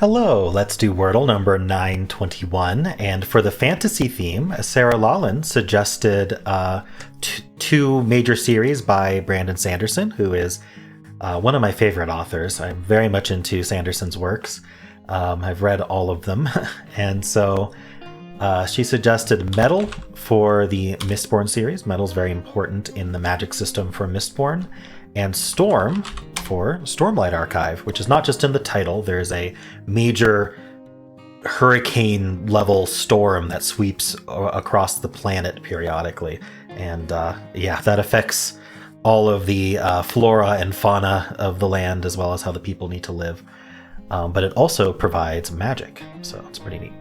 Hello, let's do Wordle number 921. And for the fantasy theme, Sarah Lawlin suggested two major series by Brandon Sanderson, who is one of my favorite authors. I'm very much into Sanderson's works. I've read all of them. And so she suggested Metal for the Mistborn series. Metal's very important in the magic system for Mistborn. And Storm for Stormlight Archive, which is not just in the title. There's a major hurricane level storm that sweeps across the planet periodically. And that affects all of the flora and fauna of the land, as well as how the people need to live. But it also provides magic, so it's pretty neat.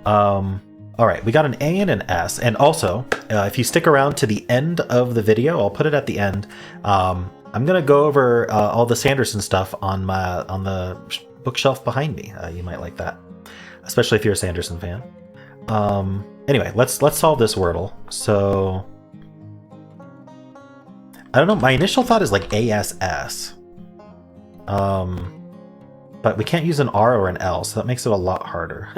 All right, we got an A and an S. And also, if you stick around to the end of the video, I'll put it at the end. I'm going to go over all the Sanderson stuff on the bookshelf behind me. You might like that, especially if you're a Sanderson fan. Anyway, let's solve this Wordle. So, I don't know. My initial thought is like ASS. But we can't use an R or an L, so that makes it a lot harder.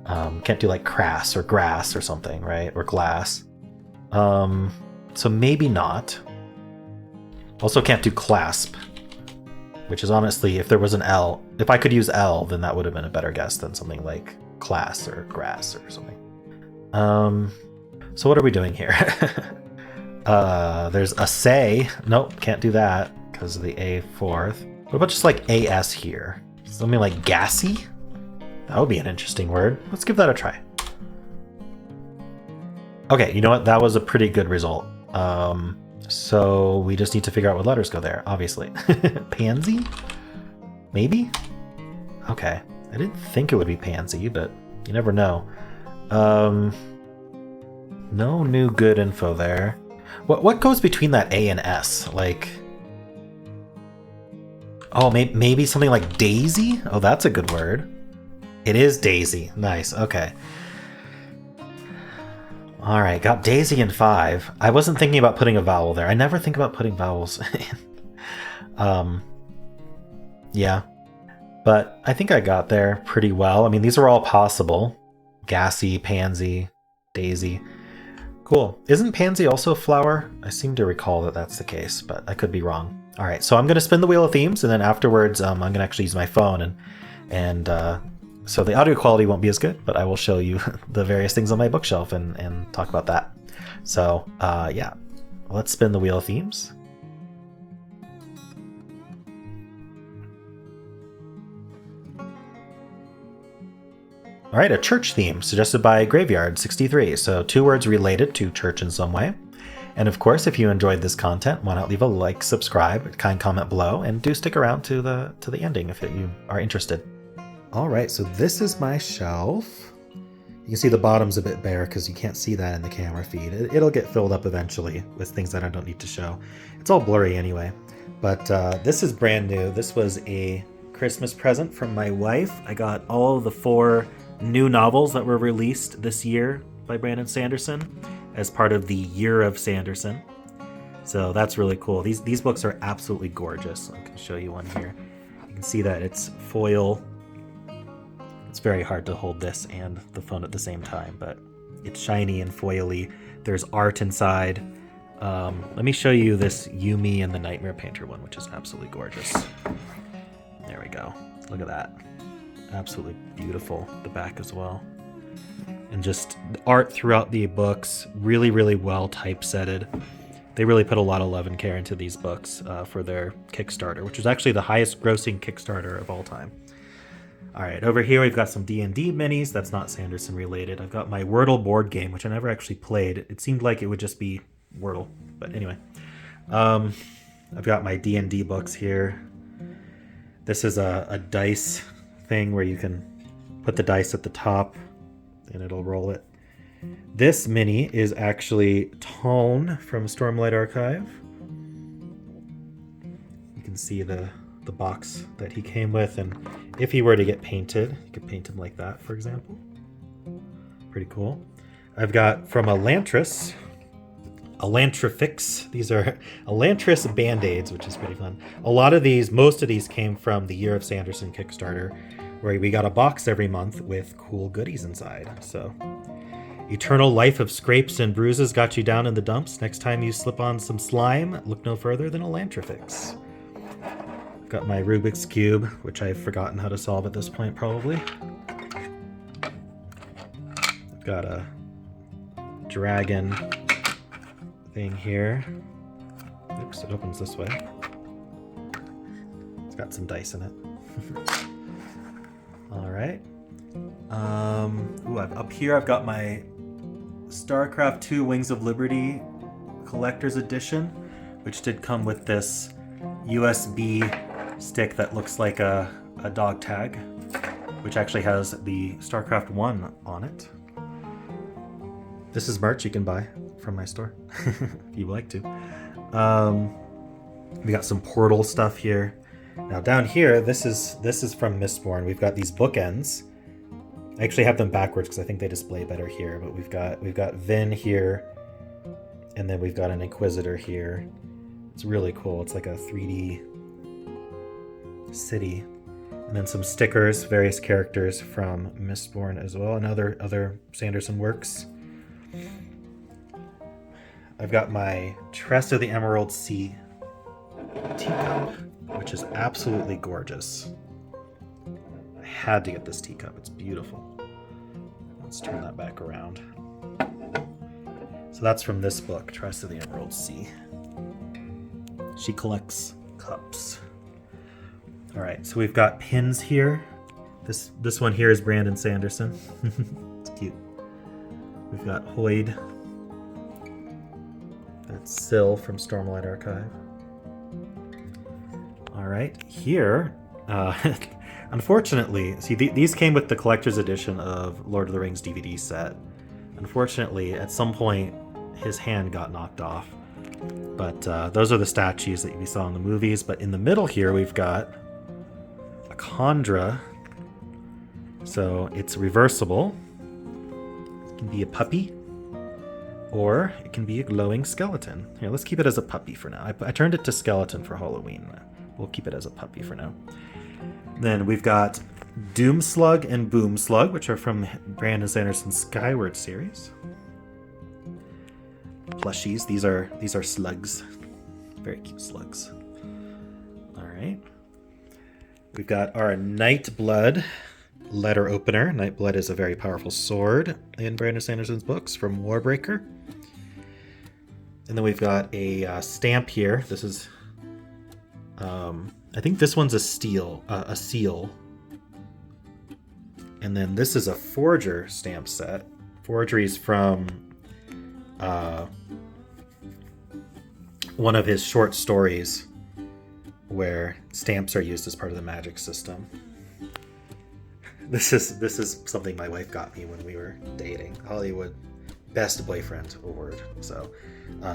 Can't do like crass or grass or something, right? Or glass. So maybe not. Also can't do clasp, which is honestly, if there was an L, if I could use L, then that would have been a better guess than something like class or grass or something. So what are we doing here? There's a say. Nope, can't do that because of the A fourth. What about just like AS here? Something like gassy? That would be an interesting word. Let's give that a try. Okay, you know what? That was a pretty good result. So we just need to figure out what letters go there, obviously. Pansy? Maybe? Okay. I didn't think it would be pansy, but you never know. No new good info there. What goes between that A and S? Like... Oh, maybe something like daisy? Oh, that's a good word. It is daisy. Nice. Okay. All right. Got daisy in 5. I wasn't thinking about putting a vowel there. I never think about putting vowels in. Yeah. But I think I got there pretty well. I mean, these are all possible. Gassy, pansy, daisy. Cool. Isn't pansy also a flower? I seem to recall that that's the case, but I could be wrong. All right, so I'm going to spin the wheel of themes, and then afterwards I'm going to actually use my phone, and so the audio quality won't be as good, but I will show you the various things on my bookshelf and talk about that. So yeah, let's spin the wheel of themes. All right, a church theme suggested by Graveyard63. So 2 words related to church in some way. And of course, if you enjoyed this content, why not leave a like, subscribe, kind comment below, and do stick around to the ending if you are interested. All right, so this is my shelf. You can see the bottom's a bit bare because you can't see that in the camera feed. It'll get filled up eventually with things that I don't need to show. It's all blurry anyway. But this is brand new. This was a Christmas present from my wife. I got all of the 4 new novels that were released this year by Brandon Sanderson as part of the Year of Sanderson. So that's really cool. These books are absolutely gorgeous. I can show you one here. You can see that it's foil. It's very hard to hold this and the phone at the same time, but it's shiny and foily. There's art inside. Let me show you this Yumi and the Nightmare Painter one, which is absolutely gorgeous. There we go. Look at that. Absolutely beautiful. The back as well. And just art throughout the books, really, really well typesetted. They really put a lot of love and care into these books for their Kickstarter, which is actually the highest grossing Kickstarter of all time. All right, over here we've got some D&D minis. That's not Sanderson related. I've got my Wordle board game, which I never actually played. It seemed like it would just be Wordle, but anyway. I've got my D&D books here. This is a dice thing where you can put the dice at the top and it'll roll it. This mini is actually Tone from Stormlight Archive. You can see the box that he came with, and if he were to get painted, you could paint him like that, for example. Pretty cool. I've got from Elantris, Elantrifix. These are Elantris Band-Aids, which is pretty fun. A lot of these, most of these came from the Year of Sanderson Kickstarter. where we got a box every month with cool goodies inside. So, eternal life of scrapes and bruises got you down in the dumps. Next time you slip on some slime, look no further than a Lantrifix. Got my Rubik's Cube, which I've forgotten how to solve at this point, probably. I've got a dragon thing here. Oops, it opens this way. It's got some dice in it. All right. Up here I've got my StarCraft 2 Wings of Liberty Collector's Edition, which did come with this USB stick that looks like a dog tag, which actually has the StarCraft 1 on it. This is merch you can buy from my store if you'd like to. We got some Portal stuff here. Now down here, this is from Mistborn. We've got these bookends. I actually have them backwards because I think they display better here. But we've got Vin here, and then we've got an Inquisitor here. It's really cool. It's like a 3D city, and then some stickers, various characters from Mistborn as well, and other Sanderson works. I've got my Tress of the Emerald Sea teacup, which is absolutely gorgeous. I had to get this teacup. It's beautiful. Let's turn that back around. So that's from this book, Tress of the Emerald Sea. She collects cups. All right, so we've got pins here. This one here is Brandon Sanderson. It's cute. We've got Hoyd. That's Syl from Stormlight Archive. All right, here, unfortunately, see, these came with the collector's edition of Lord of the Rings DVD set. Unfortunately, at some point, his hand got knocked off. But those are the statues that we saw in the movies. But in the middle here, we've got a Khandra. So it's reversible. It can be a puppy, or it can be a glowing skeleton. Here, let's keep it as a puppy for now. I turned it to skeleton for Halloween. We'll keep it as a puppy for now. Then we've got Doomslug and Boomslug, which are from Brandon Sanderson's Skyward series. Plushies. These are slugs. Very cute slugs. All right. We've got our Nightblood letter opener. Nightblood is a very powerful sword in Brandon Sanderson's books from Warbreaker. And then we've got a stamp here. This is, I think this one's a seal. And then this is a Forger stamp set. Forgery's from one of his short stories where stamps are used as part of the magic system. This is something my wife got me when we were dating. Hollywood Best Boyfriend Award. So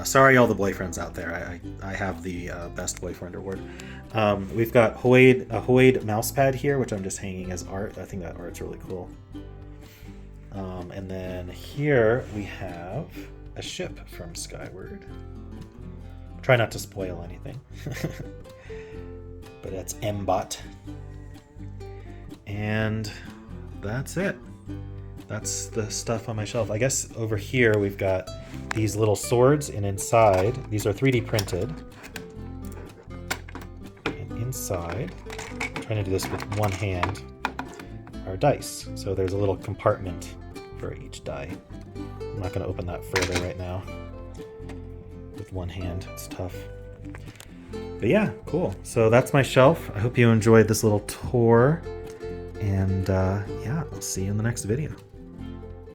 sorry all the boyfriends out there. I have the Best Boyfriend Award. We've got a Hoyd mouse pad here, which I'm just hanging as art. I think that art's really cool. And then here we have a ship from Skyward. Try not to spoil anything. But that's Mbot. And that's it. That's the stuff on my shelf. I guess over here we've got these little swords, and inside, these are 3D printed. And inside, I'm trying to do this with one hand, are dice. So there's a little compartment for each die. I'm not going to open that further right now. With one hand, it's tough. But yeah, cool. So that's my shelf. I hope you enjoyed this little tour. And yeah, I'll see you in the next video.